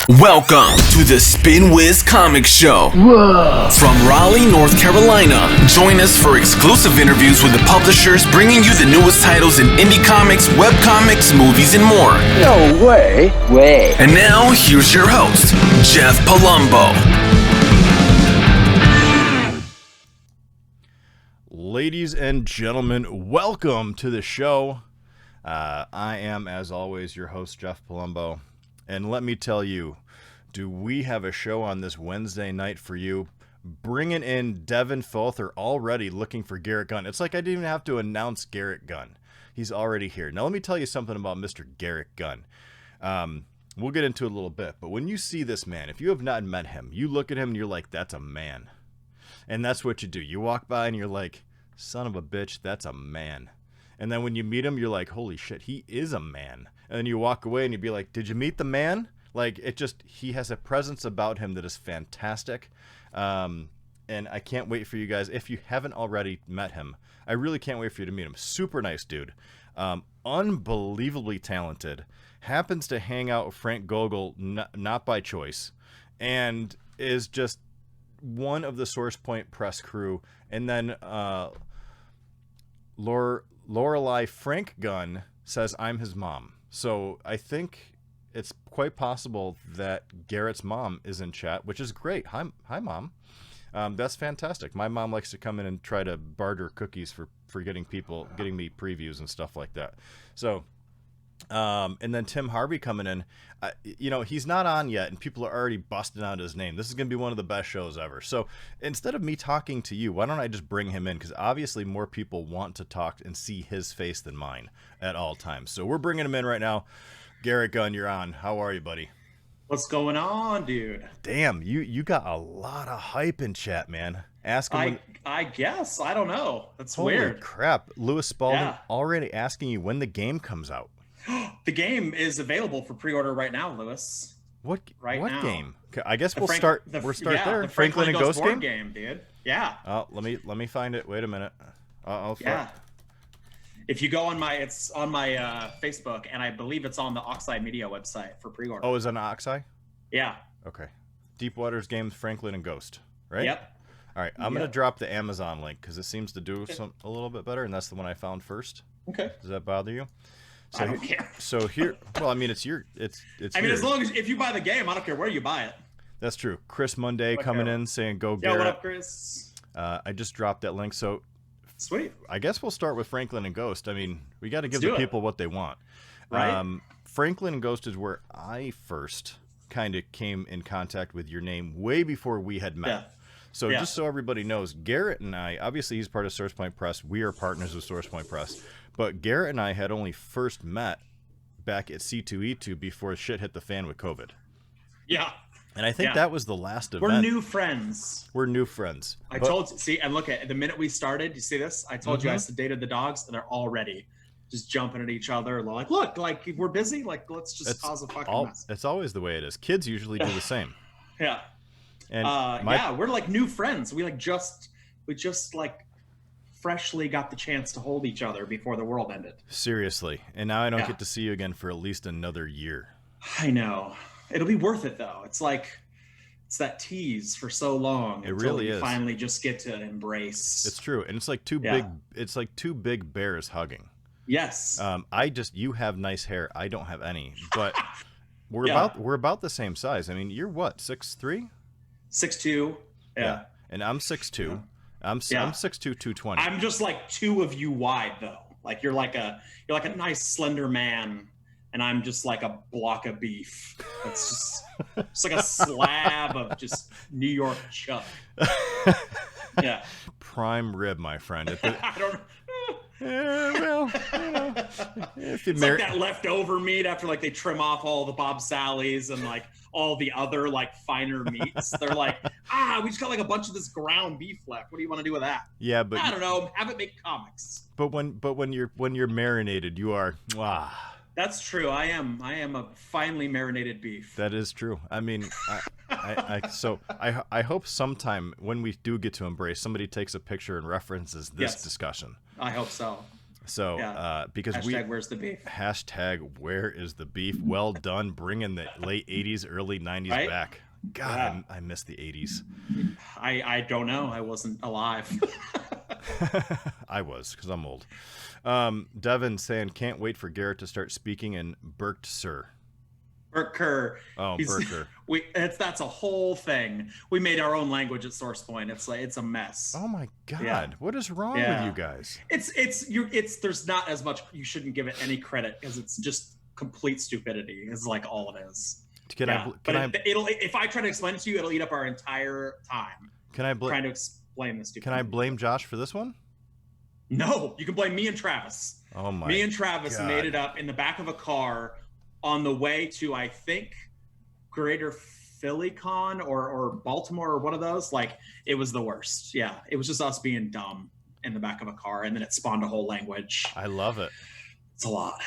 Welcome to the Spin Wiz Comic Show. Whoa. From Raleigh, North Carolina. Join us for exclusive interviews with the publishers bringing you the newest titles in indie comics, webcomics, movies, and more. No way. And now, here's your host, Jeff Palumbo. Ladies and gentlemen, welcome to the show. I am, as always, your host, Jeff Palumbo. And let me tell you, do we have a show on this Wednesday night for you? Bringing in Devin Folther, already looking for Garrett Gunn. It's like I didn't even have to announce Garrett Gunn. He's already here. Now, let me tell you something about Mr. Garrett Gunn. We'll get into it a little bit, but when you see this man, if you have not met him, you look at him and you're like, that's a man. And that's what you do. You walk by and you're like, son of a bitch, that's a man. And then when you meet him, you're like, holy shit, he is a man. And then you walk away and you'd be like, did you meet the man? Like, he has a presence about him that is fantastic. And I can't wait for you guys, if you haven't already met him, I really can't wait for you to meet him. Super nice dude. Unbelievably talented. Happens to hang out with Frank Gogol, not by choice. And is just one of the Source Point press crew. And then Lorelei Frank Gunn says, I'm his mom. So I think it's quite possible that Garrett's mom is in chat, which is great. Hi, Mom. That's fantastic. My mom likes to come in and try to barter cookies for getting me previews and stuff like that. So, and then Tim Harvey coming in. He's not on yet, and people are already busting out his name. This is going to be one of the best shows ever. So instead of me talking to you, why don't I just bring him in? Because obviously more people want to talk and see his face than mine at all times. So we're bringing him in right now. Garrett Gunn, you're on. How are you, buddy? What's going on, dude? Damn, you got a lot of hype in chat, man. Ask him. I guess. I don't know. That's Holy weird. Crap. Lewis Spalding already asking you when the game comes out. The game is available for pre-order right now, Lewis. What now. Game? I guess we'll start there. The Franklin and Ghost game, dude. Yeah. Oh, let me find it. Wait a minute. If you go on it's on my Facebook, and I believe it's on the Oxeye Media website for pre-order. Oh, is it on Oxeye? Yeah. Okay. Deep Waters Games, Franklin and Ghost, right? Yep. All right, I'm gonna drop the Amazon link because it seems to do a little bit better, and that's the one I found first. Okay. Does that bother you? So, I don't care. So here, well, I mean, it's as long as if you buy the game, I don't care where you buy it. That's true. Chris Monday coming in saying go Garrett. Yo, what up, Chris? I just dropped that link. So sweet. I guess we'll start with Franklin and Ghost. I mean, we got to give the people what they want. Right. Franklin and Ghost is where I first kind of came in contact with your name way before we had met. Yeah. So just so everybody knows, Garrett and I, obviously he's part of Source Point Press. We are partners with Source Point Press. But Garrett and I had only first met back at C2E2 before shit hit the fan with COVID. Yeah. And I think that was the last event. We're new friends. I told you, see, and look at the minute we started, you see this? I told you I sedated the dogs, and they're already just jumping at each other. Like, look, like we're busy. Like, let's just cause a fucking mess. It's always the way it is. Kids usually do the same. Yeah. And we're like new friends. We just freshly got the chance to hold each other before the world ended. Seriously. And now I don't get to see you again for at least another year. I know. It'll be worth it though. It's like it's that tease for so long. It really is. Finally just get to embrace. It's true. And it's like two big bears hugging. Yes. You have nice hair. I don't have any. But we're about the same size. I mean, you're what, 6'3"? 6'2". Yeah. And I'm 6'2". Yeah. I'm 6'2", 220. I'm just like two of you wide though. Like you're like a nice slender man, and I'm just like a block of beef. It's just like a slab of just New York chuck. Yeah. Prime rib, my friend. I don't. It's like that leftover meat after like they trim off all the Bob Sally's and like all the other like finer meats. They're like, we just got like a bunch of this ground beef left. What do you want to do with that? Yeah, but I don't know. Have it make comics. But when you're marinated, you are That's true. I am a finely marinated beef. That is true. I mean, I hope sometime when we do get to embrace, somebody takes a picture and references this discussion. I hope so. So, because hashtag where's the beef? Hashtag where is the beef? Well done, bringing the late 80s, early 90s back. God, I miss the 80s. I don't know. I wasn't alive. I was, because I'm old. Devin saying, can't wait for Garrett to start speaking in Berkshire. Berker. Oh, Berker. That's a whole thing. We made our own language at SourcePoint. It's a mess. Oh my God. Yeah. What is wrong with you guys? It's there's not as much, you shouldn't give it any credit because it's just complete stupidity is like all it is. If I try to explain it to you, it'll eat up our entire time. Trying to explain this? Can I blame Josh for this one? No, you can blame me and Travis. Oh my! Me and Travis God. made it up in the back of a car on the way to, I think, Greater PhillyCon or Baltimore or one of those. Like, it was the worst. Yeah, it was just us being dumb in the back of a car, and then it spawned a whole language. I love it. It's a lot.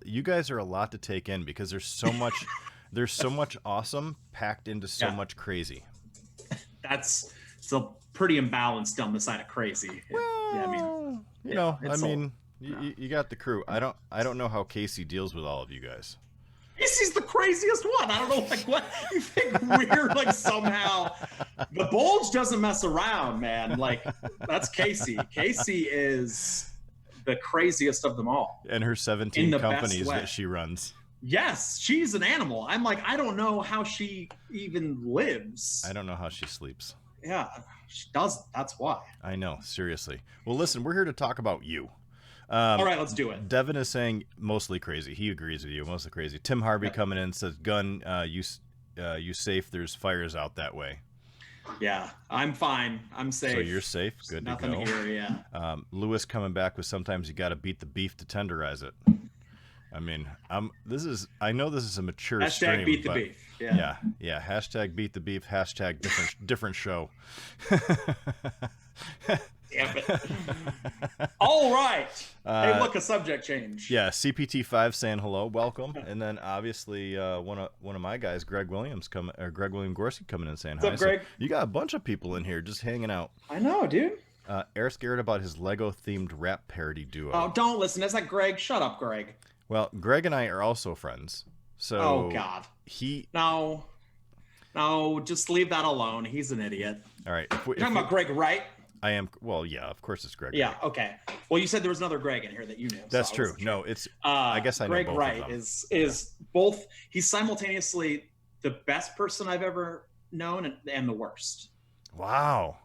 You guys are a lot to take in because there's so much awesome packed into so much crazy. It's a pretty imbalanced down the side of crazy. Well, you got the crew. I don't know how Casey deals with all of you guys. Casey's the craziest one. I don't know, like, what you think we're like somehow. The Bulge doesn't mess around, man. Like, that's Casey. Casey is the craziest of them all. And her 17 companies that she runs. Yes, she's an animal. I'm like, I don't know how she even lives. I don't know how she sleeps. Yeah, she doesn't. That's why. I know, seriously. Well, listen, we're here to talk about you. All right, let's do it. Devin is saying mostly crazy. He agrees with you, mostly crazy. Tim Harvey coming in says, Gunn, you safe? There's fires out that way. Yeah, I'm fine. I'm safe. So you're safe. Good to go. Nothing here, yeah. Lewis coming back with sometimes you got to beat the beef to tenderize it. I mean, I know this is a mature stream. Hashtag beat the beef. Yeah. Yeah. Hashtag beat the beef. Hashtag different show. Damn it. All right. Hey, look, a subject change. Yeah, CPT5 saying hello, welcome, and then obviously one of my guys, Greg William Gorski coming in saying hi. What's up, Greg? So you got a bunch of people in here just hanging out. I know, dude. Eric's scared about his Lego themed rap parody duo. Oh, don't listen. That's like Greg. Shut up, Greg. Well, Greg and I are also friends. So oh God. No, just leave that alone. He's an idiot. All right. You're talking about Greg, right? I am. Well, yeah, of course it's Greg. Yeah. Wright. Okay. Well, you said there was another Greg in here that you knew. That's so true. No, it's. I guess I know Greg both Wright of them. is both. He's simultaneously the best person I've ever known and the worst. Wow.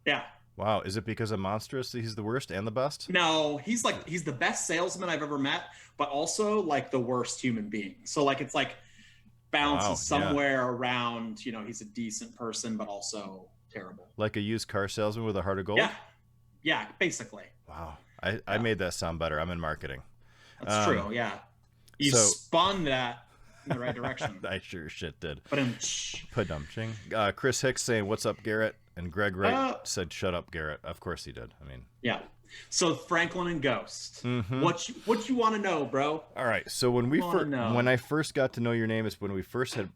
Yeah. Wow. Is it because of Monstrous that he's the worst and the best? No, he's the best salesman I've ever met, but also like the worst human being. So like it's like balances somewhere around. He's a decent person, but also terrible. Like a used car salesman with a heart of gold? Yeah, basically. Wow. I made that sound better. I'm in marketing. That's true, yeah. You spun that in the right direction. I sure shit did. Padum-ching. Chris Hicks saying, what's up, Garrett? And Greg Wright said, shut up, Garrett. Of course he did. I mean. Yeah. So Franklin and Ghost. Mm-hmm. What you want to know, bro? All right. So when I first got to know your name is when we had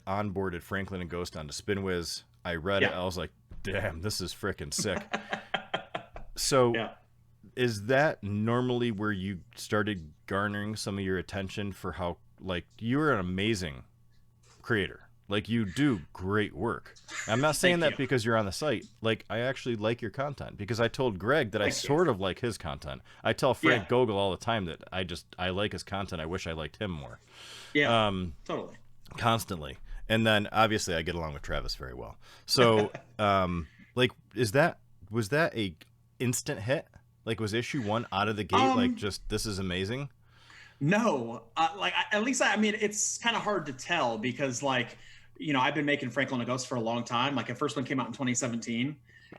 onboarded Franklin and Ghost onto SpinWiz. I read it. I was like, damn, this is freaking sick. So is that normally where you started garnering some of your attention for how, like, you're an amazing creator. Like, you do great work. I'm not saying that because you're on the site. Like, I actually like your content because I told Greg that I sort of like his content. I tell Frank Gogol all the time that I like his content. I wish I liked him more. Yeah, totally. Constantly. And then obviously I get along with Travis very well. So, like, was that a instant hit? Like, was issue 1 out of the gate like just this is amazing? No, at least I mean it's kind of hard to tell because like I've been making Franklin and Ghost for a long time. Like, the first one came out in 2017,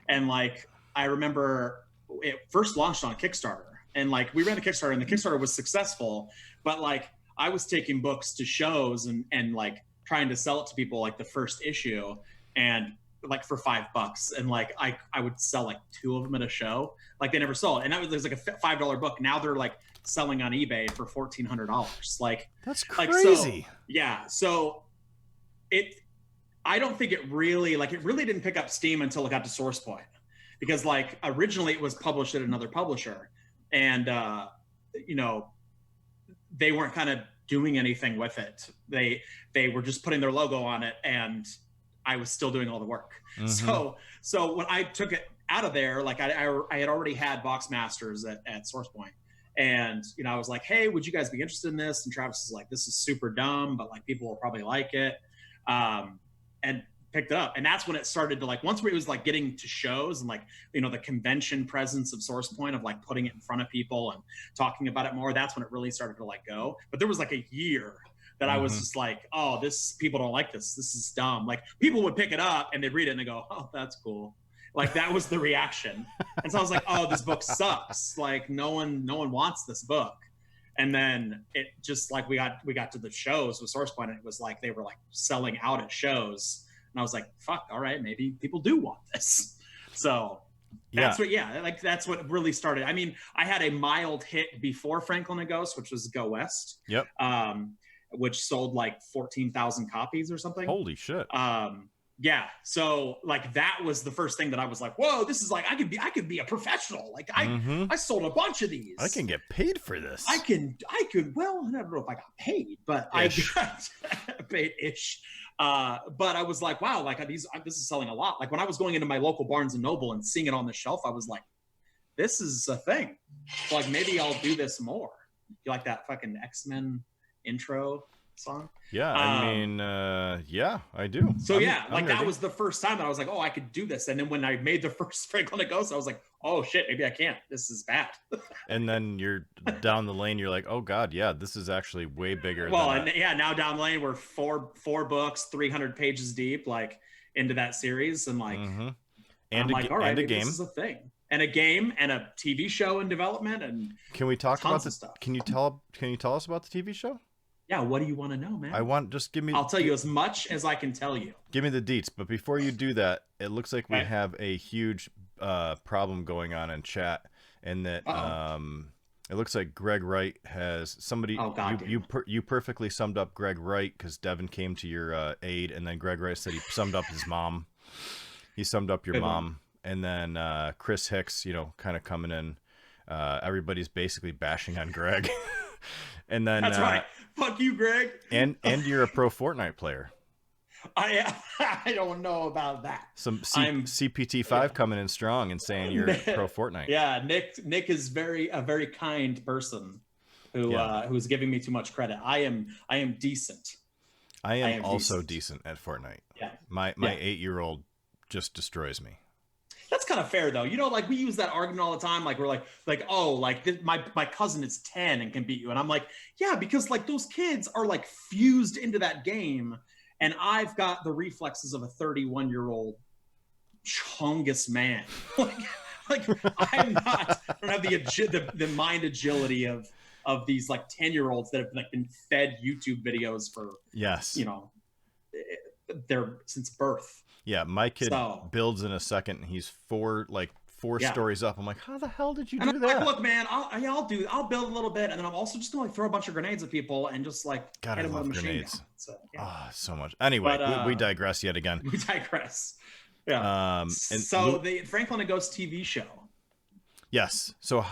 and like I remember it first launched on Kickstarter, and like we ran the Kickstarter, and the Kickstarter was successful, but like I was taking books to shows and like trying to sell it to people like the first issue and like for $5, and like I would sell like 2 of them at a show. Like, they never sold, and there's like a $5 book. Now they're like selling on eBay for $1,400. Like, that's crazy. So I don't think it really didn't pick up steam until it got to SourcePoint, because like originally it was published at another publisher, and you know, they weren't kind of doing anything with it. They were just putting their logo on it, and I was still doing all the work. So when I took it out of there, like I had already had box masters at SourcePoint, and you know, I was like, hey, would you guys be interested in this? And Travis is like, this is super dumb, but like people will probably like it, and picked it up. And that's when it started to, like, once it was like getting to shows and like, you know, the convention presence of SourcePoint, of like putting it in front of people and talking about it more, that's when it really started to like go. But there was like a year that I was just like, oh, this, people don't like this. This is dumb. Like, people would pick it up and they'd read it and they go, oh, that's cool. Like, that was the reaction. And so I was like, oh, this book sucks. Like, no one wants this book. And then it just, like, we got to the shows with SourcePoint, and it was like they were like selling out at shows. And I was like, fuck, all right, maybe people do want this. So that's that's what really started. I mean, I had a mild hit before Franklin and Ghost, which was Go West. Yep. Which sold like 14,000 copies or something. Holy shit. Yeah. So like, that was the first thing that I was like, whoa, this is like, I could be a professional. Like I sold a bunch of these. I can get paid for this. I could, well, I don't know if I got paid, but ish. I got paid-ish. But I was like, wow, like this is selling a lot. Like, when I was going into my local Barnes and Noble and seeing it on the shelf, I was like, this is a thing. So like, maybe I'll do this more. You like that fucking X-Men intro song? Yeah, I mean, yeah, I do. So I'm that was the first time that I was like, oh, I could do this. And then when I made the first Franklin and Ghost, I was like, oh shit, maybe I can't. This is bad. And then you're down the lane, you're like, oh god, yeah, this is actually way bigger. Now down the lane we're four books, 300 pages deep, like, into that series, and like, and I'm like, all right, a game. This is a thing. And a game and a TV show in development. And can we talk about this stuff? Can you tell us about the TV show? Yeah, what do you want to know, man? I'll tell you as much as I can tell you. Give me the deets. But before you do that, it looks like we have a huge problem going on in chat, and that it looks like Greg Wright has somebody. Oh, God, you perfectly summed up Greg Wright, because Devin came to your aid, and then Greg Wright said he summed up his mom. He summed up your mom. And then Chris Hicks, you know, kind of coming in. Everybody's basically bashing on Greg. And then that's right. Fuck you, Greg. And you're a pro Fortnite player. I don't know about that. Some CPT5 coming in strong and saying you're pro Fortnite. Yeah, Nick is a very kind person who's giving me too much credit. I am decent. I am also decent at Fortnite. Yeah. My 8-year-old just destroys me. That's kind of fair, though. You know, like, we use that argument all the time. Like, we're like, oh, like, my cousin is 10 and can beat you. And I'm like, yeah, because like, those kids are like fused into that game. And I've got the reflexes of a 31-year-old chungus man. like I don't have the mind agility of these like 10-year-olds that have like been fed YouTube videos for, you know, they're since birth. Yeah, my kid builds in a second. And he's four stories up. I'm like, how the hell did you do that? Like, look, man, I'll build a little bit, and then I'm also just gonna like throw a bunch of grenades at people and just like God, I love grenades. So, so much. Anyway, we digress yet again. We digress. Yeah. So the Franklin and Ghost TV show. Yes. So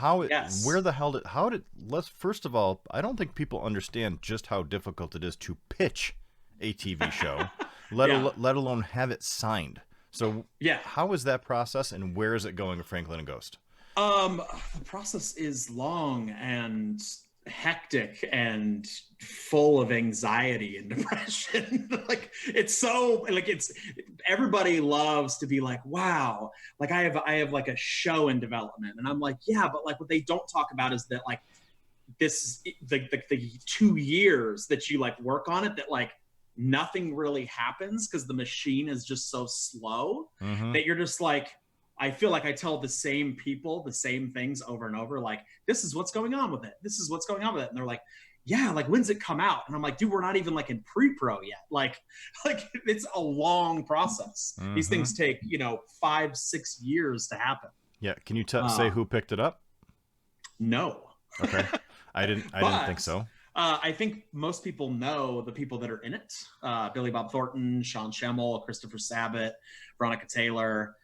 let's first of all, I don't think people understand just how difficult it is to pitch a TV show. Let alone have it signed. So how is that process, and where is it going with Franklin and Ghost? The process is long and hectic and full of anxiety and depression. Like, it's so like, it's, everybody loves to be like, wow, like I have like a show in development, and I'm like, yeah, but like, what they don't talk about is that like, this the 2 years that you like work on it, that like nothing really happens because the machine is just so slow that you're just like, I feel like I tell the same people the same things over and over. Like, this is what's going on with it. This is what's going on with it. And they're like, yeah, like, when's it come out? And I'm like, dude, we're not even like in pre-pro yet. Like it's a long process. These things take, 5-6 years to happen. Yeah. Can you say who picked it up? No. Okay. I didn't think so. I think most people know the people that are in it. Billy Bob Thornton, Sean Schemmel, Christopher Sabat, Veronica Taylor,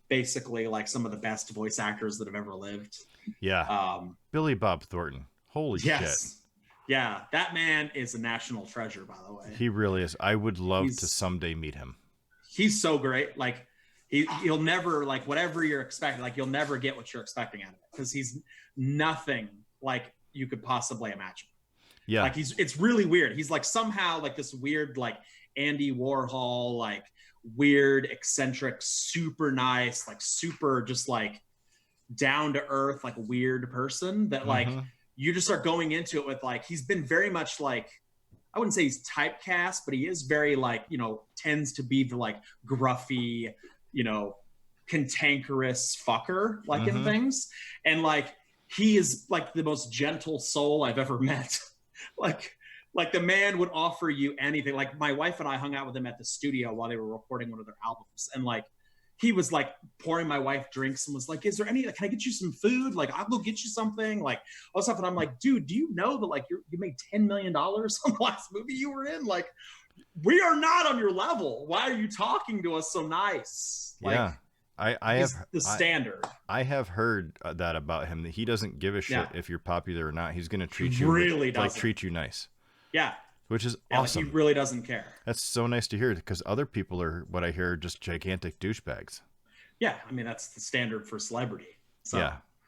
basically like some of the best voice actors that have ever lived. Yeah. Billy Bob Thornton. Holy shit. Yeah, that man is a national treasure, by the way. He really is. I would love to someday meet him. He's so great. Like he'll never, like, whatever you're expecting, like, you'll never get what you're expecting out of it, because he's nothing like you could possibly imagine. Yeah. Like it's really weird. He's like somehow like this weird, like Andy Warhol, like weird, eccentric, super nice, like super just like down to earth, like weird person that like you just start going into it with, like, he's been very much like, I wouldn't say he's typecast, but he is very like, you know, tends to be the like gruffy, you know, cantankerous fucker, like in things. And like, he is like the most gentle soul I've ever met. like the man would offer you anything. Like, my wife and I hung out with him at the studio while they were recording one of their albums. And like, he was like pouring my wife drinks and was like, is there any, can I get you some food? Like, I'll go get you something, like all stuff. And I'm like, dude, do you know that like you made $10 million on the last movie you were in? Like, we are not on your level. Why are you talking to us so nice? Like, yeah. I have the standard. I have heard that about him, that he doesn't give a shit if you're popular or not. He's going to treat you really like treat you nice. Yeah. Which is awesome. Like, he really doesn't care. That's so nice to hear, because other people are, what I hear, are just gigantic douchebags. Yeah, I mean, that's the standard for celebrity. So.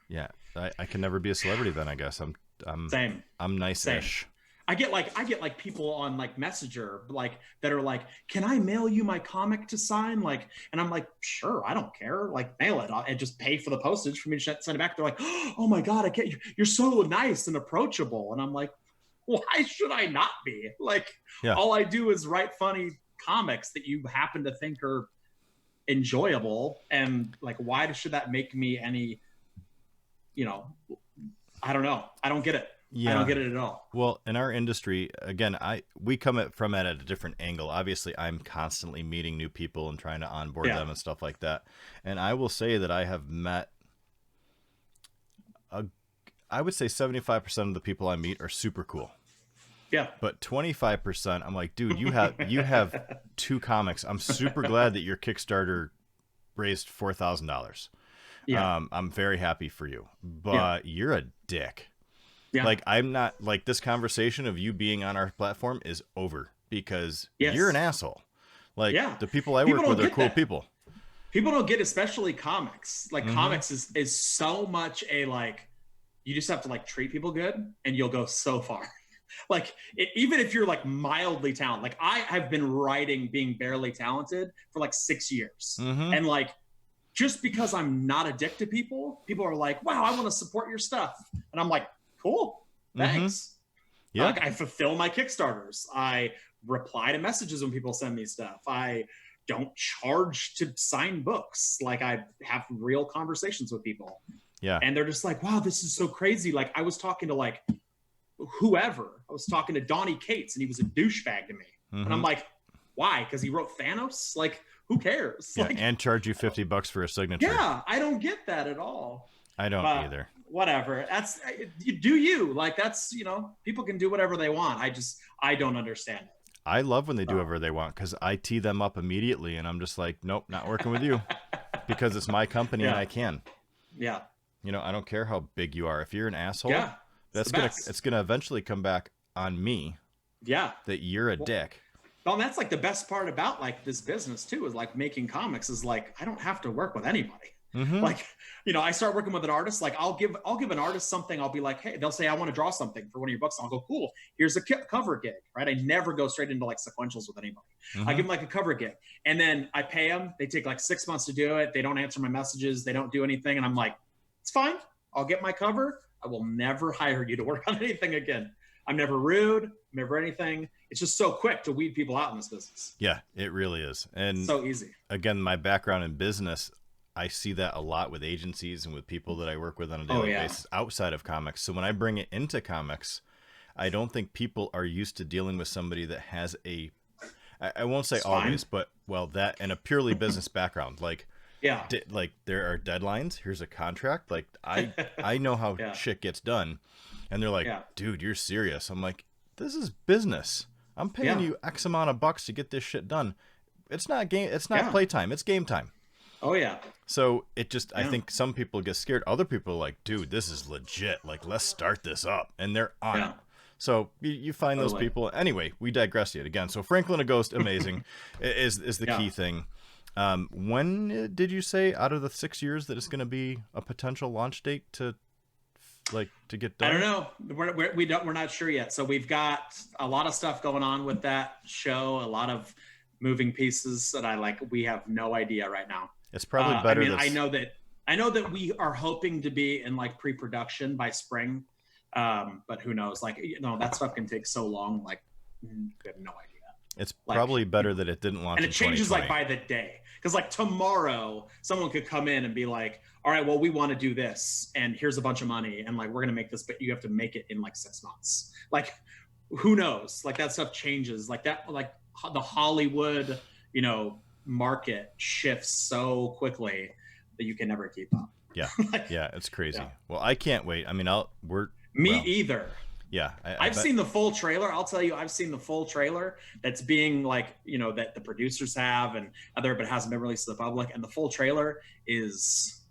Yeah. I can never be a celebrity then, I guess. Same. I'm nice-ish. Same. I get like people on like Messenger, like, that are like, can I mail you my comic to sign? Like, and I'm like, sure, I don't care. Like, mail it and just pay for the postage for me to send it back. They're like, oh my God, I get you. You're so nice and approachable. And I'm like, why should I not be? Like, all I do is write funny comics that you happen to think are enjoyable. And like, why should that make me any, you know, I don't know. I don't get it. Yeah. I don't get it at all. Well, in our industry, again, we come from it at a different angle. Obviously, I'm constantly meeting new people and trying to onboard them and stuff like that. And I will say that I have met, I would say 75% of the people I meet are super cool. Yeah. But 25%, I'm like, dude, you have 2 comics. I'm super glad that your Kickstarter raised $4,000. Yeah. I'm very happy for you, but you're a dick. Yeah. Like, I'm not, like, this conversation of you being on our platform is over, because you're an asshole. Like, the people I work with are cool people. People don't get, especially comics. Like, comics is so much a, like, you just have to like treat people good and you'll go so far. Like, even if you're like mildly talented, like I have been writing being barely talented for like 6 years. And like, just because I'm not a dick to people are like, wow, I want to support your stuff. And I'm like, cool, thanks. Yeah. Like, I fulfill my Kickstarters. I reply to messages when people send me stuff. I don't charge to sign books. Like, I have real conversations with people. Yeah. And they're just like, wow, this is so crazy. Like, I was talking to like whoever. I was talking to Donnie Cates and he was a douchebag to me. And I'm like, why? Because he wrote Thanos? Like, who cares? Yeah, like, and charge you $50 for a signature. Yeah, I don't get that at all. I don't either. Whatever. That's, you do you. Like, that's, you know, people can do whatever they want. I don't understand it. I love when they do whatever they want, because I tee them up immediately and I'm just like, nope, not working with you, because it's my company and I can. Yeah. You know, I don't care how big you are. If you're an asshole, it's gonna eventually come back on me. Yeah. That you're a dick. Well, and that's like the best part about like this business too, is like making comics is like, I don't have to work with anybody. Like, you know, I start working with an artist, like I'll give an artist something. I'll be like, hey, they'll say, I want to draw something for one of your books. I'll go, cool, here's a cover gig, right? I never go straight into like sequentials with anybody. I give them like a cover gig and then I pay them. They take like 6 months to do it. They don't answer my messages. They don't do anything. And I'm like, it's fine. I'll get my cover. I will never hire you to work on anything again. I'm never rude, never anything. It's just so quick to weed people out in this business. Yeah, it really is. And so easy. Again, my background in business, I see that a lot with agencies and with people that I work with on a daily basis outside of comics. So when I bring it into comics, I don't think people are used to dealing with somebody that has I won't say always, but that and a purely business background. Like, like there are deadlines. Here's a contract. Like I know how shit gets done. And they're like, dude, you're serious. I'm like, this is business. I'm paying you X amount of bucks to get this shit done. It's not game. It's not playtime. It's game time. Oh yeah. So it just, I think some people get scared. Other people are like, dude, this is legit. Like, let's start this up. And they're on it. So you find those people. Anyway, we digress yet again. So Franklin a Ghost, amazing, is the key thing. When did you say out of the 6 years that it's going to be a potential launch date to get done? I don't know. We're not sure yet. So we've got a lot of stuff going on with that show. A lot of moving pieces that we have no idea right now. It's probably better. I know that we are hoping to be in like pre-production by spring. But who knows? Like, that stuff can take so long. Like, we have no idea. It's probably better that it didn't launch. And it changes like by the day. Because like tomorrow, someone could come in and be like, all right, well, we want to do this. And here's a bunch of money. And like, we're going to make this, but you have to make it in like 6 months. Like, who knows? Like that stuff changes like that. Like the Hollywood, market shifts so quickly that you can never keep up. Yeah. Yeah. It's crazy. Yeah. Well, I can't wait. I mean, either. Yeah. I've seen the full trailer. I'll tell you, I've seen the full trailer that's being like, that the producers have and other, but hasn't been released to the public. And the full trailer is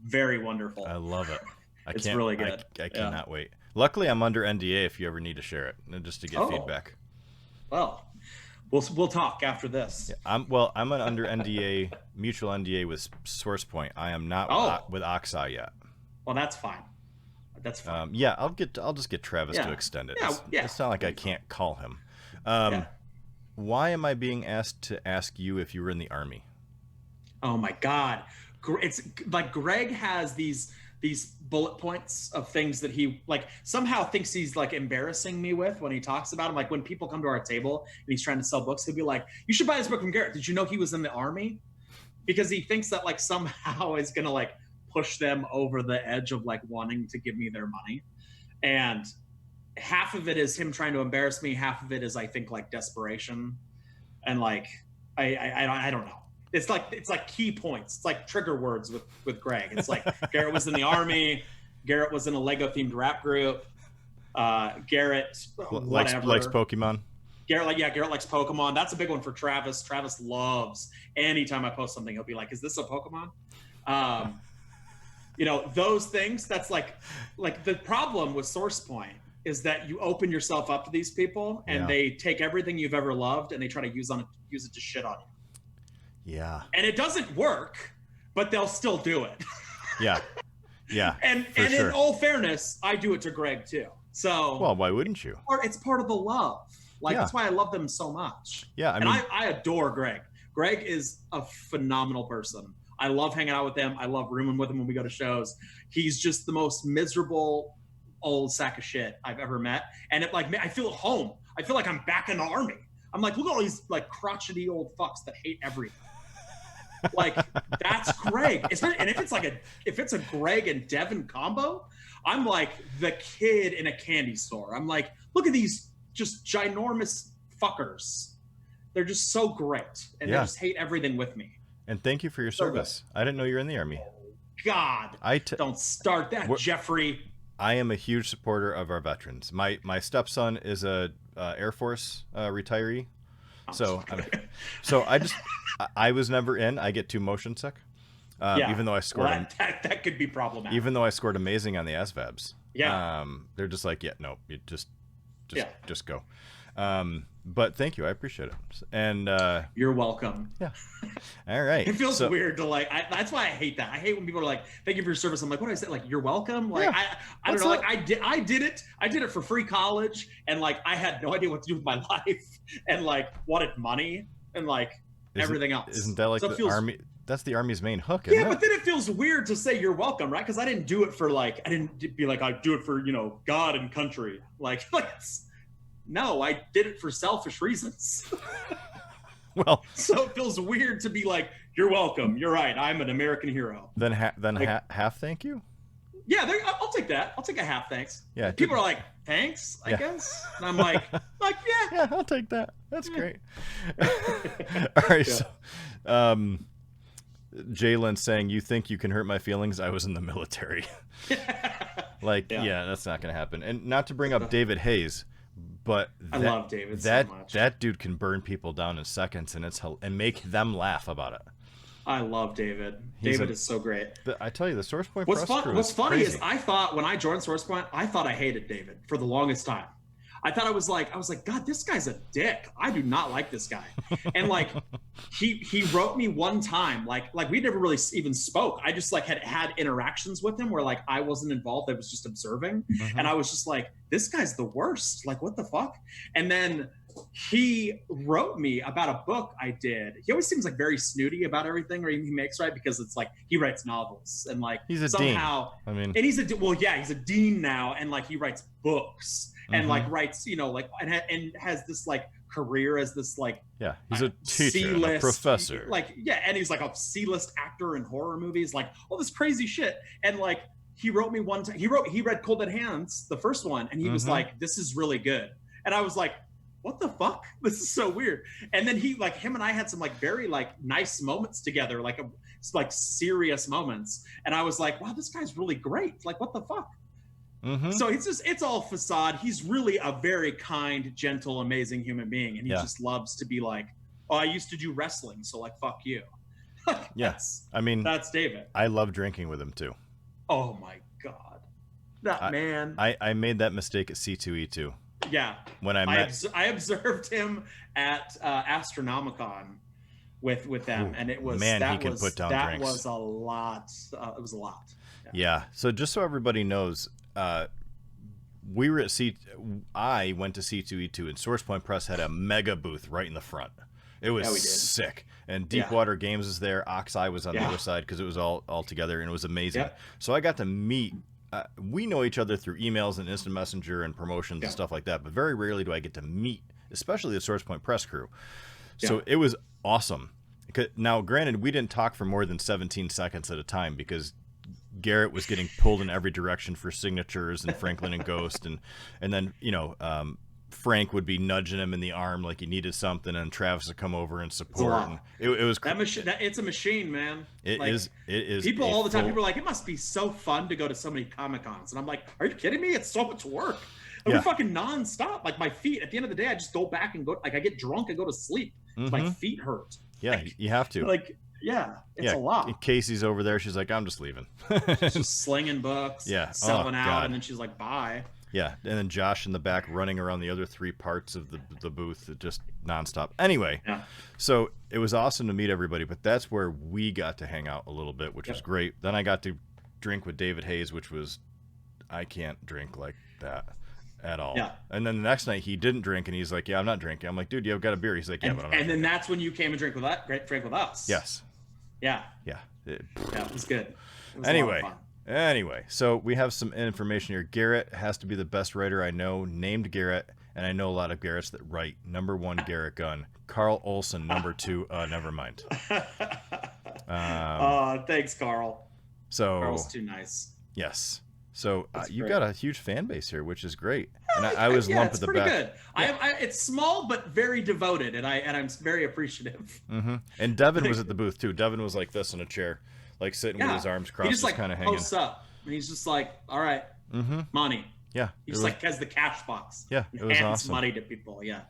very wonderful. I love it. It's really good. I cannot wait. Luckily, I'm under NDA if you ever need to share it, just to get feedback. Well, we'll talk after this. Yeah, I'm under NDA, mutual NDA with SourcePoint. I am not with Oxeye yet. Well, that's fine. That's fine. Yeah, I'll just get Travis to extend it. It's not like I can't call him. Why am I being asked to ask you if you were in the Army? Oh my God. It's like Greg has these bullet points of things that he like somehow thinks he's like embarrassing me with when he talks about them. Like when people come to our table and he's trying to sell books, he'll be like, you should buy this book from Garrett. Did you know he was in the Army? Because he thinks that like somehow is going to like push them over the edge of like wanting to give me their money. And half of it is him trying to embarrass me. Half of it is, I think, like desperation. And like, I don't know. It's like key points. It's like trigger words with Greg. It's like Garrett was in the Army. Garrett was in a Lego themed rap group. Garrett likes Pokemon. Garrett likes Pokemon. That's a big one for Travis. Travis loves anytime I post something, he'll be like, is this a Pokemon? Those things, that's like the problem with SourcePoint is that you open yourself up to these people and they take everything you've ever loved and they try to use it to shit on you. Yeah. And it doesn't work, but they'll still do it. Yeah. Yeah. And in all fairness, I do it to Greg too. So well, why wouldn't you? Or it's part of the love. Like that's why I love them so much. Yeah. I adore Greg. Greg is a phenomenal person. I love hanging out with him. I love rooming with him when we go to shows. He's just the most miserable old sack of shit I've ever met. And I feel at home. I feel like I'm back in the Army. I'm like, look at all these like crotchety old fucks that hate everything. Like that's Greg. And if it's a Greg and Devin combo, I'm like the kid in a candy store. I'm like, look at these just ginormous fuckers. They're just so great. And they just hate everything with me. And thank you for your service. I didn't know you were in the Army. God, don't start that, Jeffrey. I am a huge supporter of our veterans. My stepson is a Air Force retiree. I was never in. I get too motion sick. Even though I scored that could be problematic. Even though I scored amazing on the SVABs. Yeah. They're just like, you just go. But thank you. I appreciate it. And you're welcome. Yeah. All right. It feels weird to that's why I hate that. I hate when people are like, thank you for your service. I'm like, what do I say? Like, you're welcome. Like, I don't know. Like I did it for free college. And like, I had no idea what to do with my life and like wanted money and like everything else. Isn't that like the Army? That's the Army's main hook, isn't it? But then it feels weird to say you're welcome, right? Because I didn't do it for I didn't be like, I do it for, God and country. No, I did it for selfish reasons. Well, so it feels weird to be like, you're welcome. You're right. I'm an American hero. Then half thank you? Yeah, I'll take that. I'll take a half thanks. Yeah. People are like, thanks, I guess. And I'm like, yeah. Yeah, I'll take that. That's great. All right. Yeah. So, Jalen saying, you think you can hurt my feelings? I was in the military. That's not going to happen. And not to bring up David Hayes, but I love David so much. That dude can burn people down in seconds and make them laugh about it. I love David. David is so great. I tell you, the SourcePoint What's press crew What's is funny crazy. is I thought when I joined SourcePoint, I thought I hated David for the longest time. I thought I was like, God, this guy's a dick. I do not like this guy. And like, he wrote me one time, like we never really even spoke. I just like had interactions with him where like I wasn't involved. I was just observing, and I was just like, this guy's the worst. Like, what the fuck? And then he wrote me about a book I did. He always seems like very snooty about everything he makes, right? Because it's like he writes novels and like he's a somehow. Dean. I mean, and he's a dean now, and like he writes books. And like writes, like, and has this like career as this like he's a teacher, and a professor, and he's like a C-list actor in horror movies, like all this crazy shit. And like he wrote me one time, he read Cold Dead Hands, the first one, and he was like, "This is really good," and I was like, "What the fuck? This is so weird." And then him and I had some like very like nice moments together, like serious moments, and I was like, "Wow, this guy's really great." Like, what the fuck? So it's all facade. He's really a very kind, gentle, amazing human being. And he just loves to be like, "Oh, I used to do wrestling. So like, fuck you." Yes. I mean, that's David. I love drinking with him too. Oh my God. That man. I made that mistake at C2E2. Yeah. When I observed him at Astronomicon with them. And it was, he can put down drinks. That was a lot. It was a lot. Yeah. So just so everybody knows, we were at I went to C2E2 and SourcePoint Press had a mega booth right in the front. It was sick. And Deepwater Games was there. Oxeye was on the other side because it was all together, and it was amazing. So I got to meet. We know each other through emails and instant messenger and promotions and stuff like that, but very rarely do I get to meet, especially the SourcePoint Press crew. So it was awesome. Now, granted, we didn't talk for more than 17 seconds at a time because Garrett was getting pulled in every direction for signatures, and Franklin and Ghost, and then Frank would be nudging him in the arm like he needed something, and Travis would come over and support. And it was it's a machine, man. It is. People all the time. People are like, it must be so fun to go to so many Comic Cons, and I'm like, are you kidding me? It's so much work. We're fucking nonstop. Like my feet. At the end of the day, I just go back and go. Like I get drunk and go to sleep. My feet hurt. Yeah, you have to. It's a lot. Casey's over there. She's like, I'm just leaving. Just slinging books, selling out, and then she's like, bye. Yeah, and then Josh in the back running around the other three parts of the booth, just nonstop. Anyway, so it was awesome to meet everybody, but that's where we got to hang out a little bit, which was great. Then I got to drink with David Hayes, which was, I can't drink like that at all. Yeah. And then the next night he didn't drink, and he's like, "Yeah, I'm not drinking." I'm like, "Dude, you've got a beer." He's like, "Yeah, but I'm not." And then that's when you came and drank with us. Yes. Yeah. Yeah. It was good. It was Anyway, so we have some information here. Garrett has to be the best writer I know, named Garrett, and I know a lot of Garretts that write. Number 1, Garrett Gunn. Carl Olson, number 2. Never mind. Thanks, Carl. So Carl's too nice. Yes. So you've got a huge fan base here, which is great. And I was lumped at the back. Good. Yeah. It's small but very devoted, and I'm very appreciative. And Devin was at the booth too. Devin was like this in a chair, like sitting with his arms crossed, just like kind of hanging. Posts up, and he's just like, "All right, money." Yeah. He just like has the cash box. Yeah, it was hands awesome. Money to people. Yeah.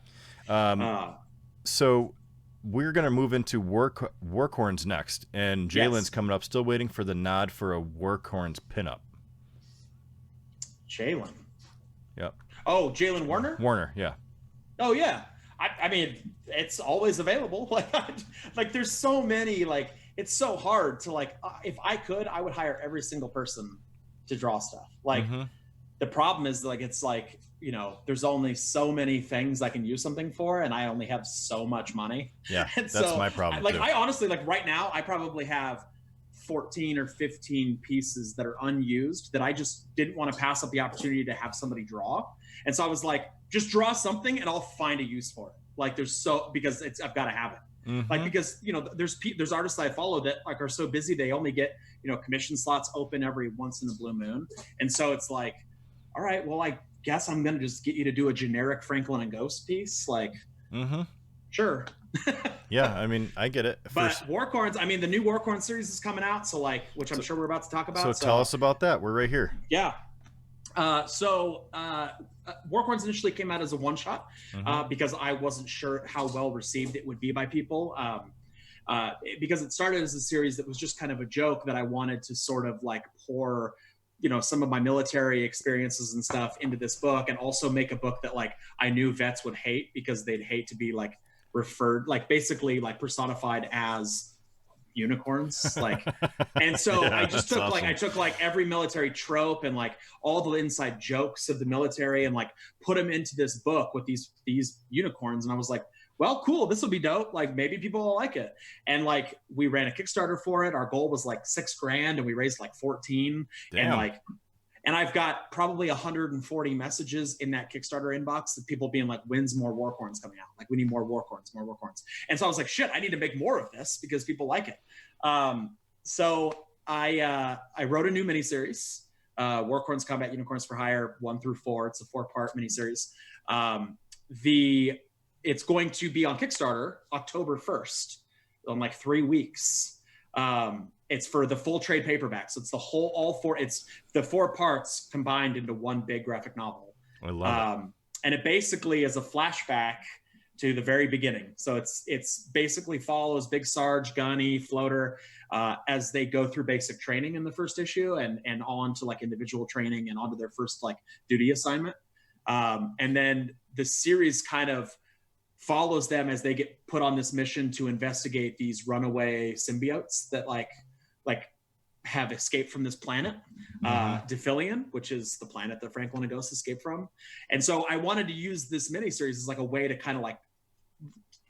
So we're gonna move into Warcorns next, and Jalen's coming up. Still waiting for the nod for a Warcorns pinup. Jalen. Yep. Oh, Jalen Warner? Warner, yeah. Oh, yeah. I mean, it's always available. Like, there's so many, like, it's so hard to, like, if I could, I would hire every single person to draw stuff. Like, the problem is, like, it's like, there's only so many things I can use something for, and I only have so much money. Yeah, that's my problem, like, too. I honestly, like, right now, I probably have 14 or 15 pieces that are unused that I just didn't want to pass up the opportunity to have somebody draw. And so I was like, just draw something and I'll find a use for it. Like because I've got to have it. Like, because, there's artists I follow that like are so busy. They only get, commission slots open every once in a blue moon. And so it's like, all right, well, I guess I'm going to just get you to do a generic Franklin and Ghost piece. Like, sure. Yeah, I mean, I get it. But Warcorns, I mean, the new Warcorns series is coming out, so like, which I'm sure we're about to talk about. So tell us about that. We're right here. Yeah. Warcorns initially came out as a one-shot because I wasn't sure how well received it would be by people. because it started as a series that was just kind of a joke that I wanted to sort of like pour, some of my military experiences and stuff into this book, and also make a book that like I knew vets would hate, because they'd hate to be like referred, like basically like personified as unicorns, like. And so Yeah, I just took awesome. I took like every military trope and like all the inside jokes of the military and like put them into this book with these unicorns, and I was like, well, cool, this will be dope, like maybe people will like it. And like we ran a Kickstarter for it. Our goal was like $6,000 and we raised like 14. Damn. And I've got probably 140 messages in that Kickstarter inbox of people being like, when's more Warcorns coming out? Like, we need more Warcorns. And so I was like, shit, I need to make more of this because people like it. So I wrote a new miniseries, Warcorns Combat Unicorns for Hire 1-4. It's a 4-part miniseries. It's going to be on Kickstarter October 1st, in like 3 weeks. It's for the full trade paperback. So it's it's the 4 parts combined into one big graphic novel. I love it. And it basically is a flashback to the very beginning. So it's basically follows Big Sarge, Gunny, Floater, as they go through basic training in the first issue and on to like individual training and onto their first like duty assignment. And then the series kind of follows them as they get put on this mission to investigate these runaway symbiotes that like have escaped from this planet, Dephilion, which is the planet that Franklin and Ghost escaped from. And so I wanted to use this miniseries as like a way to kind of like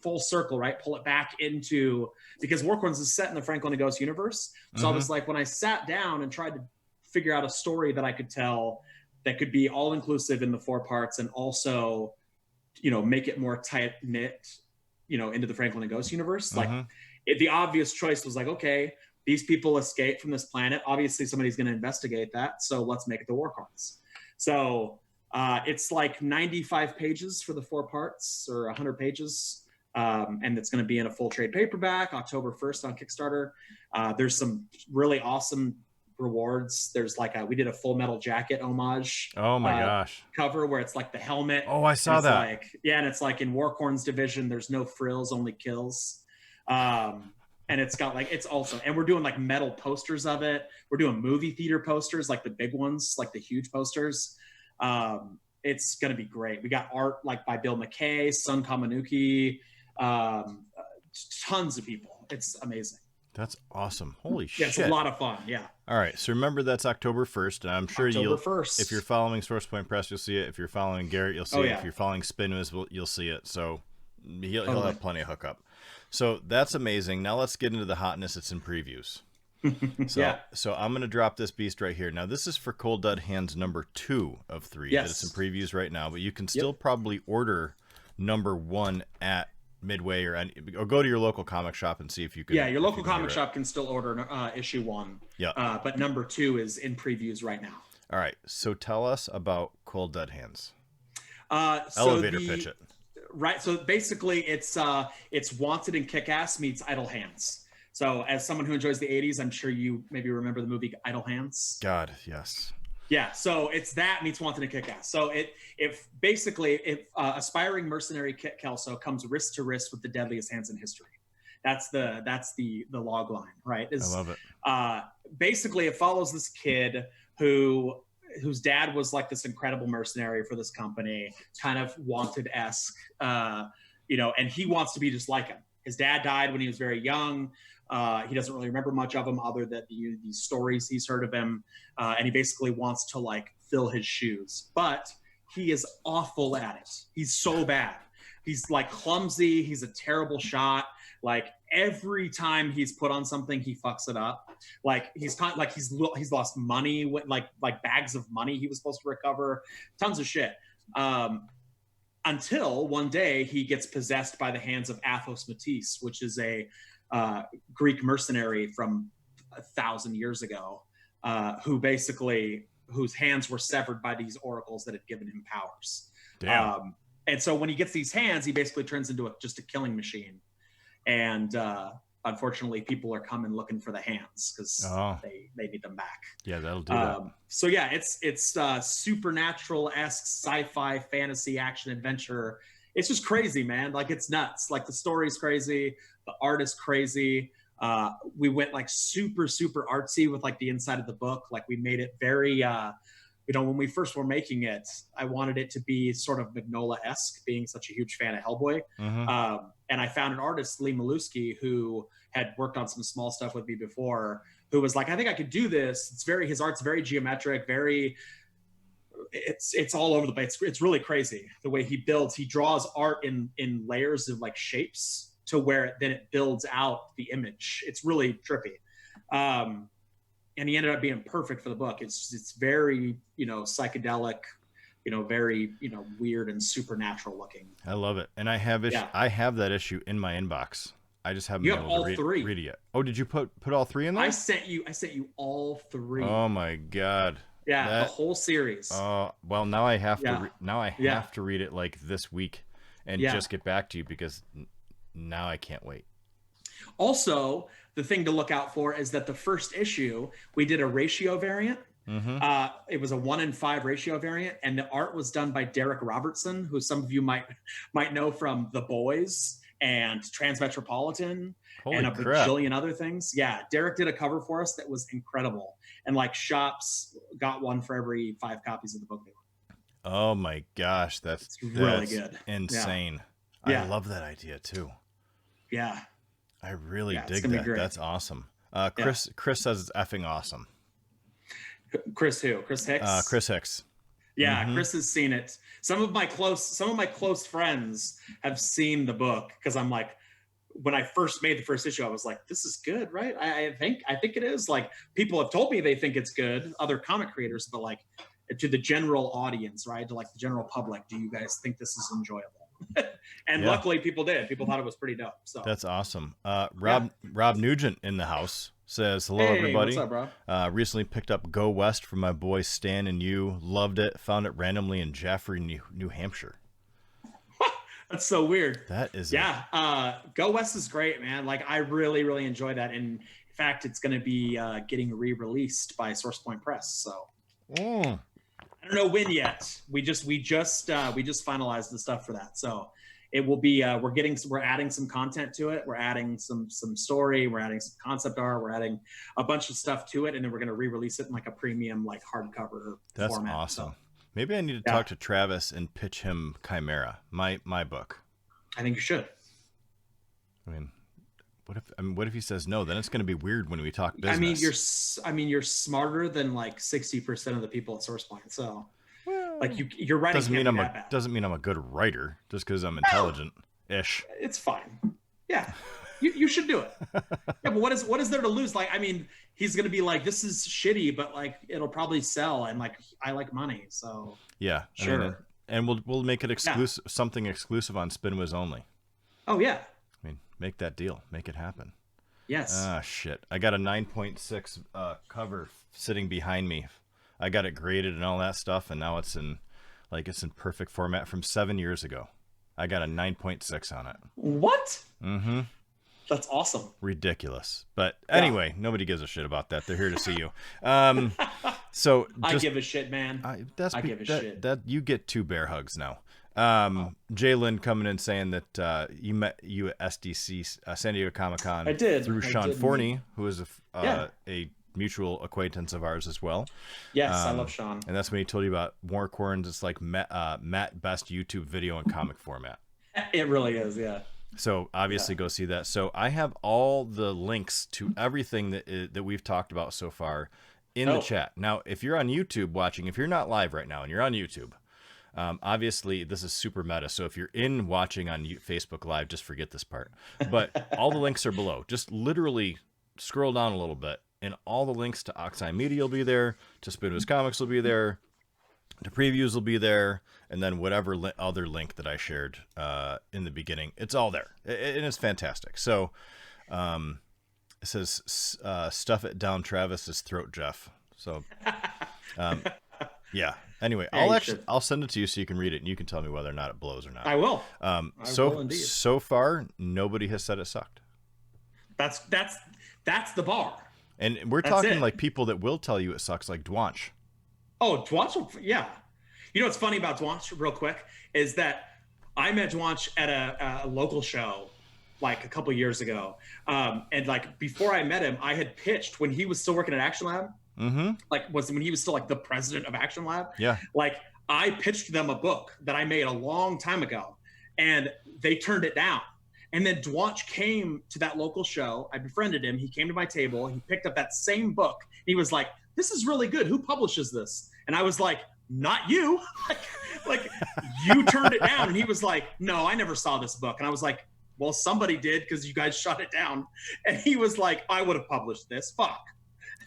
full circle, right? Pull it back into, because Warcorns is set in the Franklin and Ghost universe. So I was like, when I sat down and tried to figure out a story that I could tell that could be all inclusive in the 4 parts and also, make it more tight knit, into the Franklin and Ghost universe. Like the obvious choice was like, okay, these people escape from this planet. Obviously somebody's going to investigate that. So let's make it the Warcorns. So it's like 95 pages for the 4 parts, or 100 pages. And it's going to be in a full trade paperback October 1st on Kickstarter. There's some really awesome rewards. There's like we did a Full Metal Jacket homage. Oh my gosh. Cover where it's like the helmet. Oh, I saw that. Like, yeah, and it's like in Warcorns division, there's no frills, only kills. And it's got like, it's also, and we're doing like metal posters of it. We're doing movie theater posters, like the big ones, like the huge posters. It's going to be great. We got art like by Bill McKay, Sun Kamanuki, tons of people. It's amazing. That's awesome. Holy Yeah, shit. it's a lot of fun. Yeah. All right. So remember, that's October 1st. And I'm sure October 1st. if you're following Source Point Press, you'll see it. If you're following Garrett, you'll see it. Yeah. If you're following Spinmas, you'll see it. So he'll have plenty of hookup. So that's amazing. Now let's get into the hotness. It's in previews. So I'm going to drop this beast right here. Now, this is for Cold Dead Hands number 2 of 3. Yes. That it's in previews right now, but you can still probably order number 1 at Midway or go to your local comic shop and see if you can. Yeah, your local comic shop can still order issue 1. Yeah. But number 2 is in previews right now. All right. So tell us about Cold Dead Hands. Elevator pitch it. Right. So basically it's Wanted and Kick-Ass meets Idle Hands. So as someone who enjoys the 80s, I'm sure you maybe remember the movie Idle Hands. God, yes. Yeah, so it's that meets Wanted and Kick-Ass. So if aspiring mercenary Kit Kelso comes wrist to wrist with the deadliest hands in history. That's the log line, right? I love it. Basically, it follows this kid whose dad was like this incredible mercenary for this company, kind of Wanted-esque, and he wants to be just like him. His dad died when he was very young. He doesn't really remember much of him other than these stories he's heard of him. And he basically wants to like fill his shoes, but he is awful at it. He's so bad. He's like clumsy. He's a terrible shot. Like every time he's put on something, he fucks it up. Like he's lost money, like bags of money he was supposed to recover, tons of shit. Until one day he gets possessed by the hands of Athos Matisse, which is a Greek mercenary from 1,000 years ago, whose hands were severed by these oracles that had given him powers. Damn. And so when he gets these hands, he basically turns into just a killing machine. And unfortunately, people are coming looking for the hands because they need them back. Yeah, that'll do that. So yeah, it's supernatural-esque sci-fi fantasy action adventure it's just crazy, man. Like it's nuts. Like the story's crazy, the art is crazy. We went like super artsy with like the inside of the book. Like we made it very when we first were making it, I wanted it to be sort of Mignola-esque, being such a huge fan of Hellboy. And I found an artist, Lee Malusky, who had worked on some small stuff with me before, who was like, I think I could do this. His art's very geometric, it's all over the place. It's really crazy the way he builds. He draws art in layers of like shapes to where then it builds out the image. It's really trippy. And he ended up being perfect for the book. It's very, psychedelic, very, weird and supernatural looking. I love it. And I have I have that issue in my inbox. I just haven't been able to read it yet. Oh, did you put all 3 in there? I sent you all 3. Oh my God. Yeah, the whole series. Oh, well, now I have to have to read it like this week and just get back to you, because now I can't wait. Also, the thing to look out for is that the first issue, we did a ratio variant. It was a 1-in-5 ratio variant, and the art was done by Derek Robertson, who some of you might know from The Boys and Transmetropolitan and a bajillion other things. Yeah, Derek did a cover for us that was incredible, and like shops got one for every 5 copies of the book they were. Oh my gosh, that's really good, insane. Yeah. I love that idea too. Yeah. I really dig that. That's awesome. Chris says it's effing awesome. Chris who? Chris Hicks? Chris Hicks. Yeah, Chris has seen it. Some of my close friends have seen the book, because I'm like, when I first made the first issue, I was like, this is good, right? I think it is. Like, people have told me they think it's good, other comic creators, but like to the general audience, right? To like the general public, do you guys think this is enjoyable? And luckily people did. People thought it was pretty dope. So that's awesome. Rob Nugent in the house says, hello, everybody. What's up, bro? Recently picked up Go West from my boys Stan and you. Loved it. Found it randomly in Jaffrey, New Hampshire. That's so weird. That is Go West is great, man. Like, I really enjoy that. And in fact, it's going to be getting re-released by Source Point Press. So I don't know when yet. We just finalized the stuff for that. So it will be we're adding some content to it. We're adding some story, we're adding some concept art, we're adding a bunch of stuff to it, and then we're going to re-release it in like a premium like hardcover That's format. Awesome. So, maybe I need to talk to Travis and pitch him Chimera, my book. I think you should. I mean, what if he says no? Then it's going to be weird when we talk business. I mean, you're smarter than like 60% of the people at SourcePoint. So, like, you're writing doesn't mean I'm a good writer just because I'm intelligent-ish. It's fine. Yeah, you should do it. Yeah, but what is there to lose? Like, I mean, he's going to be like, this is shitty, but like it'll probably sell, and like I like money, so yeah, sure. I mean, and we'll make it exclusive, something exclusive on SpinWiz only. Oh yeah. I mean, make that deal. Make it happen. Yes. Ah, shit. I got a 9.6 cover sitting behind me. I got it graded and all that stuff, and now it's in perfect format from 7 years ago. I got a 9.6 on it. What? Mm-hmm. That's awesome. Ridiculous. But anyway, nobody gives a shit about that. They're here to see you. So I give a shit, man. I give a shit. That you get 2 bear hugs now. Jalen coming in saying that you met at SDC San Diego Comic-Con. I did through Sean Forney, who is a mutual acquaintance of ours as well. Yes, I love Sean. And that's when he told you about Warcorns. It's like Matt best YouTube video in comic format. It really is, yeah. So obviously go see that. So I have all the links to everything that we've talked about so far in the chat. Now, if you're on YouTube watching, if you're not live right now and you're on YouTube, obviously this is super meta. So if you're watching on Facebook Live, just forget this part. But all the links are below. Just literally scroll down a little bit, and all the links to Oxeye Media will be there, to SpinWiz Comics will be there, to previews will be there, and then whatever other link that I shared in the beginning, it's all there. And it's fantastic. So it says, stuff it down Travis's throat, Jeff. So yeah. Anyway, I'll send it to you so you can read it, and you can tell me whether or not it blows or not. I will. So far, nobody has said it sucked. That's the bar. And we're talking like people that will tell you it sucks, like Dwanch. Oh, Dwanch, yeah. You know what's funny about Dwanch, real quick, is that I met Dwanch at a local show like a couple years ago. And like before I met him, I had pitched when he was still working at Action Lab. Mm-hmm. Like when he was still like the president of Action Lab. Yeah. Like I pitched them a book that I made a long time ago and they turned it down. And then Dwanch came to that local show. I befriended him. He came to my table. He picked up that same book. He was like, "This is really good. Who publishes this?" And I was like, "Not you." like you turned it down. And he was like, "No, I never saw this book." And I was like, "Well, somebody did because you guys shut it down." And he was like, "I would have published this. Fuck."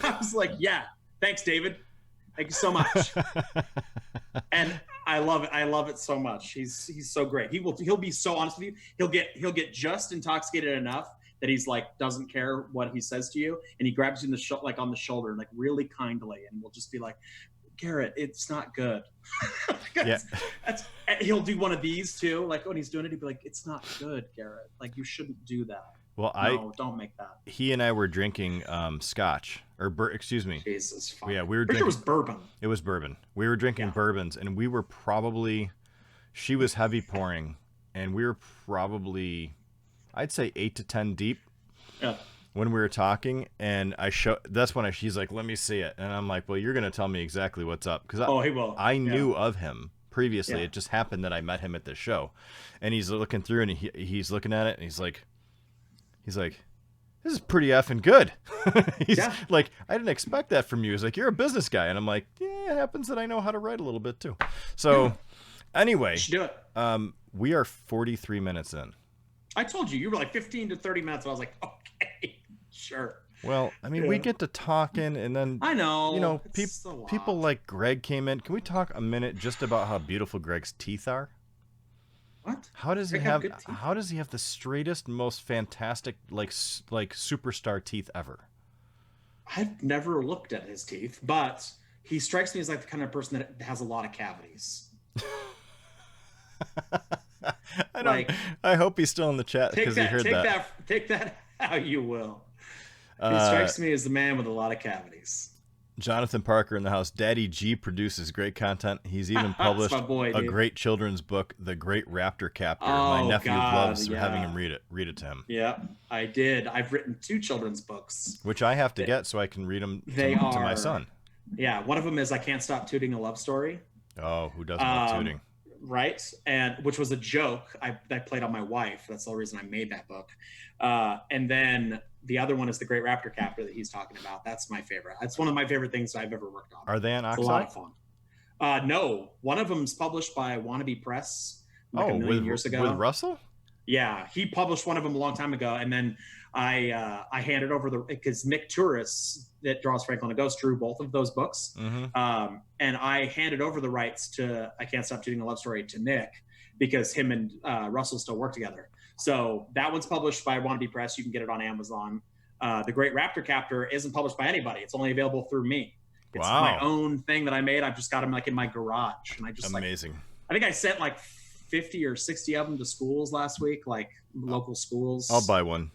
I was like, "Yeah, thanks, David. Thank you so much." And I love it. I love it so much. He's so great. He'll be so honest with you. He'll get just intoxicated enough that he's like doesn't care what he says to you, and he grabs you in the like on the shoulder, like really kindly, and will just be like, "Garrett, it's not good." that's, he'll do one of these too. Like when he's doing it, he'd be like, "It's not good, Garrett. Like you shouldn't do that." Well, no, don't make that. He and I were drinking scotch excuse me. Jesus. Fuck. Yeah, we were drinking. Sure it was bourbon. It was bourbon. We were drinking bourbons, and we were probably. She was heavy pouring, and we were probably, I'd say 8 to 10 deep. Yeah. When we were talking, and that's when she's like, "Let me see it," and I'm like, "Well, you're gonna tell me exactly what's up," because he will. I knew of him previously. It just happened that I met him at this show, and he's looking through, and he's looking at it, and he's like, "This is pretty effing good." He's like, "I didn't expect that from you." He's like, "You're a business guy," and I'm like, "Yeah, it happens that I know how to write a little bit too." So, anyway, you should do it. We are 43 minutes in. I told you were like 15 to 30 minutes. I was like, okay, sure. Well, I mean, we get to talking, and then I know, people like Greg came in. Can we talk a minute just about how beautiful Greg's teeth are? What? How does he have the straightest, most fantastic, like superstar teeth ever? I've never looked at his teeth, but he strikes me as like the kind of person that has a lot of cavities. I hope he's still in the chat because he heard that. Take that how you will. He strikes me as the man with a lot of cavities. Jonathan Parker in the house. Daddy G produces great content. He's even published a great children's book, The Great Raptor Captor. My nephew loves having him read it to him. Yeah, I did. I've written 2 children's books, which I have to get so I can read them to my son. Yeah, one of them is I Can't Stop Tooting a Love Story. Oh, who doesn't love tooting? Right, and which was a joke I played on my wife. That's the whole reason I made that book. And then the other one is The Great Raptor Captor that he's talking about. That's my favorite. That's one of my favorite things I've ever worked on. Are they on Oxide? It's a lot of fun. No, one of them's published by Wannabe Press a million years ago. With Russell? Yeah, he published one of them a long time ago, and then I handed over because Nick Touris that draws Franklin a Ghost drew both of those books, and I handed over the rights to I Can't Stop Tooting a Love Story to Nick because him and Russell still work together. So that one's published by Wannabe Press. You can get it on Amazon. The Great Raptor Captor isn't published by anybody. It's only available through me. It's my own thing that I made. I've just got them like in my garage, and I just amazing. I think I sent like 50 or 60 of them to schools last week, like local schools. I'll buy one.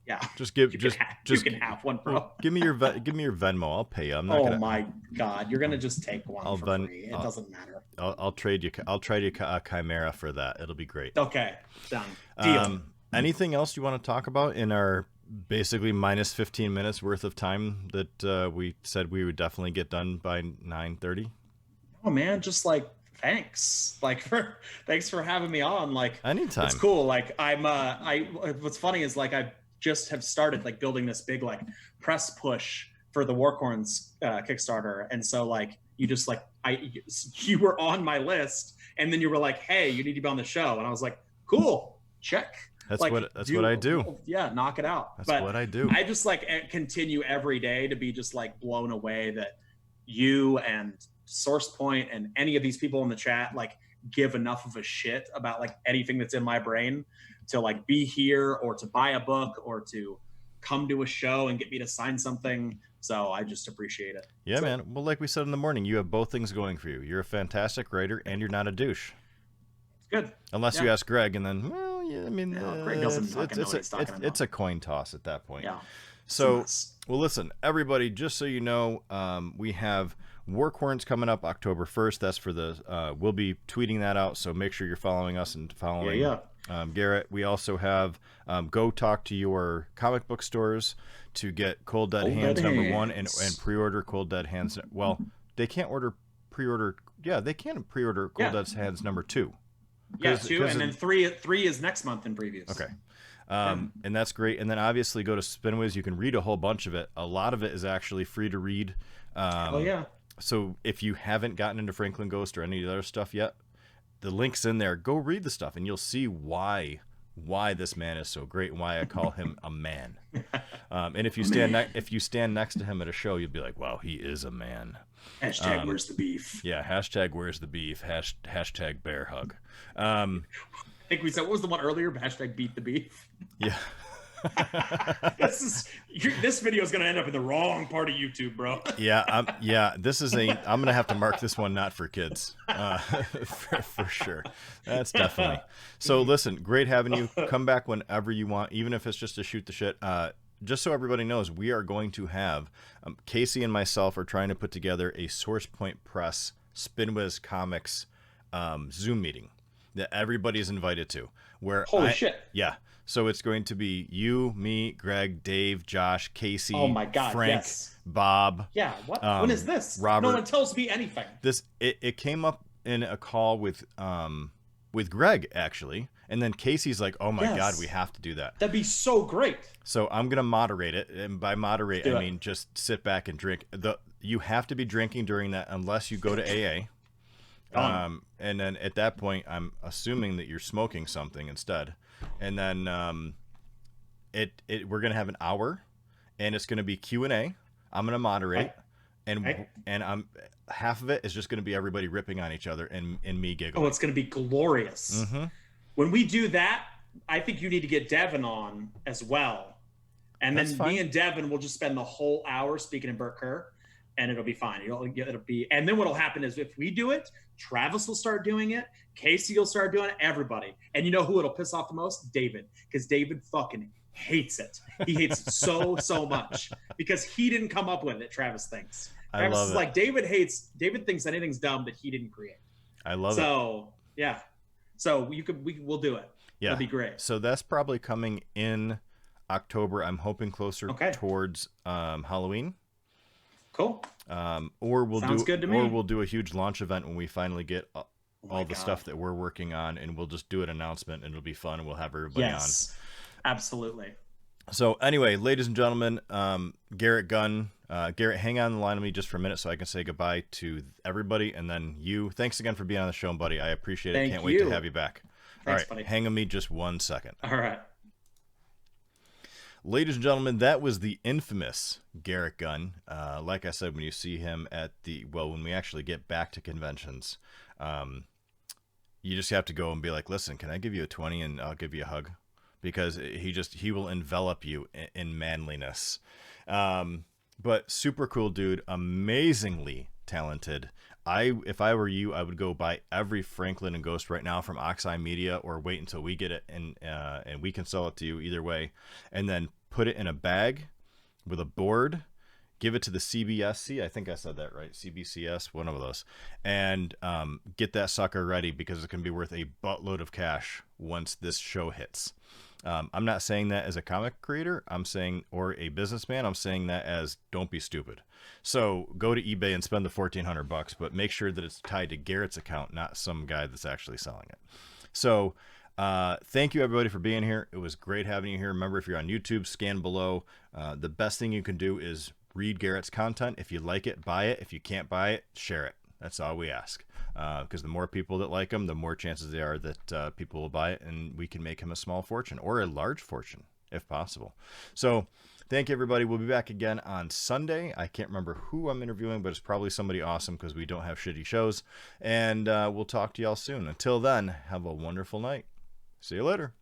Yeah, you can have one, bro. Give me your Venmo. I'll pay you. I'm not my God, you're gonna just take one for free. It doesn't matter. I'll trade you. I'll trade you a Chimera for that. It'll be great. Okay, done. Deal. Anything else you want to talk about in our basically minus 15 minutes worth of time that we said we would definitely get done by 9:30? Oh man, just like thanks for having me on. Like anytime. It's cool. Like what's funny is like I just have started like building this big like press push for the Warcorns Kickstarter, and so like you just like you were on my list, and then you were like, hey, you need to be on the show, and I was like, cool, check. That's what I do. Yeah, knock it out. That's what I do. I just like continue every day to be just like blown away that you and SourcePoint and any of these people in the chat like give enough of a shit about like anything that's in my brain to like be here or to buy a book or to come to a show and get me to sign something. So I just appreciate it. Yeah, man. Well, like we said in the morning, you have both things going for you. You're a fantastic writer and you're not a douche. Good. Unless you ask Greg, and then, well, yeah, I mean, Greg doesn't know what he's talking about. It's a coin toss at that point. Yeah. So, well, listen, everybody, just so you know, we have Warcorns coming up October 1st. That's for the, we'll be tweeting that out. So make sure you're following us and following Garrett. We also have, go talk to your comic book stores to get Cold Dead Hands #1 and pre-order Cold Dead Hands. Well, they can't pre-order. Yeah, they can pre-order Cold Dead Hands #2. Yeah, 2, and then 3 is next month in previews. Okay. And that's great. And then obviously go to Spinwiz. You can read a whole bunch of it. A lot of it is actually free to read. So if you haven't gotten into Franklin Ghost or any of the other stuff yet, the link's in there. Go read the stuff, and you'll see why this man is so great and why I call him a man. And if you stand next to him at a show, you'll be like, wow, he is a man. Hashtag where's the beef? Yeah, hashtag where's the beef? Hashtag bear hug. I think we said, what was the one earlier? Hashtag beat the beef. Yeah. This video is going to end up in the wrong part of YouTube, bro. I'm going to have to mark this one not for kids, for sure. That's definitely. So listen, great having you. Come back whenever you want, even if it's just to shoot the shit. Just so everybody knows, we are going to have, Casey and myself are trying to put together a Source Point Press Spinwiz Comics Zoom meeting that everybody's invited to. Holy shit. Yeah. So it's going to be you, me, Greg, Dave, Josh, Casey, oh my God, Frank, Bob. Yeah, what? When is this? Robert. No one tells me anything. It came up in a call with Greg, actually. And then Casey's like, oh my God, we have to do that. That'd be so great. So I'm going to moderate it. And by moderate, I mean just sit back and drink. You have to be drinking during that unless you go to AA. And then at that point, I'm assuming that you're smoking something instead. And then we're going to have an hour, and it's going to be Q&A. I'm going to moderate, and I'm half of it is just going to be everybody ripping on each other and me giggling. Oh, it's going to be glorious. Mm-hmm. When we do that, I think you need to get Devin on as well. And then me and Devin will just spend the whole hour speaking in Burt Kerr, and it'll be fine. It'll be, and then what'll happen is if we do it, Travis will start doing it, Casey will start doing it, everybody. And you know who it'll piss off the most? David, because David fucking hates it. He hates it so much because he didn't come up with it. Travis thinks. Travis is like, David thinks anything's dumb that he didn't create. I love it. So yeah. So we'll do it. Yeah. It'll be great. So that's probably coming in October. I'm hoping closer towards Halloween. Cool. Or we'll Sounds good to me. Or we'll do a huge launch event when we finally get all the stuff that we're working on, and we'll just do an announcement, and it'll be fun, and we'll have everybody on. Absolutely. So anyway, ladies and gentlemen, Garrett Gunn. Garrett, hang on the line with me just for a minute so I can say goodbye to everybody, and then you. Thanks again for being on the show, buddy. I appreciate it. Can't wait to have you back. Thanks, all right, buddy. Hang on me just 1 second. All right. Ladies and gentlemen, that was the infamous Garrett Gunn. Like I said, when you see him when we actually get back to conventions, you just have to go and be like, listen, can I give you a 20 and I'll give you a hug? Because he will envelop you in manliness. But super cool dude, amazingly talented. If I were you, I would go buy every Franklin and Ghost right now from Oxeye Media, or wait until we get it and we can sell it to you either way, and then put it in a bag with a board, give it to the CBSC. I think I said that right. CBCS, one of those, and get that sucker ready because it can be worth a buttload of cash once this show hits. I'm not saying that as a comic creator, or a businessman. I'm saying that as don't be stupid. So go to eBay and spend the $1,400, but make sure that it's tied to Garrett's account, not some guy that's actually selling it. So thank you everybody for being here. It was great having you here. Remember, if you're on YouTube, scan below. The best thing you can do is read Garrett's content. If you like it, buy it. If you can't buy it, share it. That's all we ask. Because the more people that like him, the more chances there are that people will buy it, and we can make him a small fortune or a large fortune if possible. So thank you, everybody. We'll be back again on Sunday. I can't remember who I'm interviewing, but it's probably somebody awesome because we don't have shitty shows. And we'll talk to y'all soon. Until then, have a wonderful night. See you later.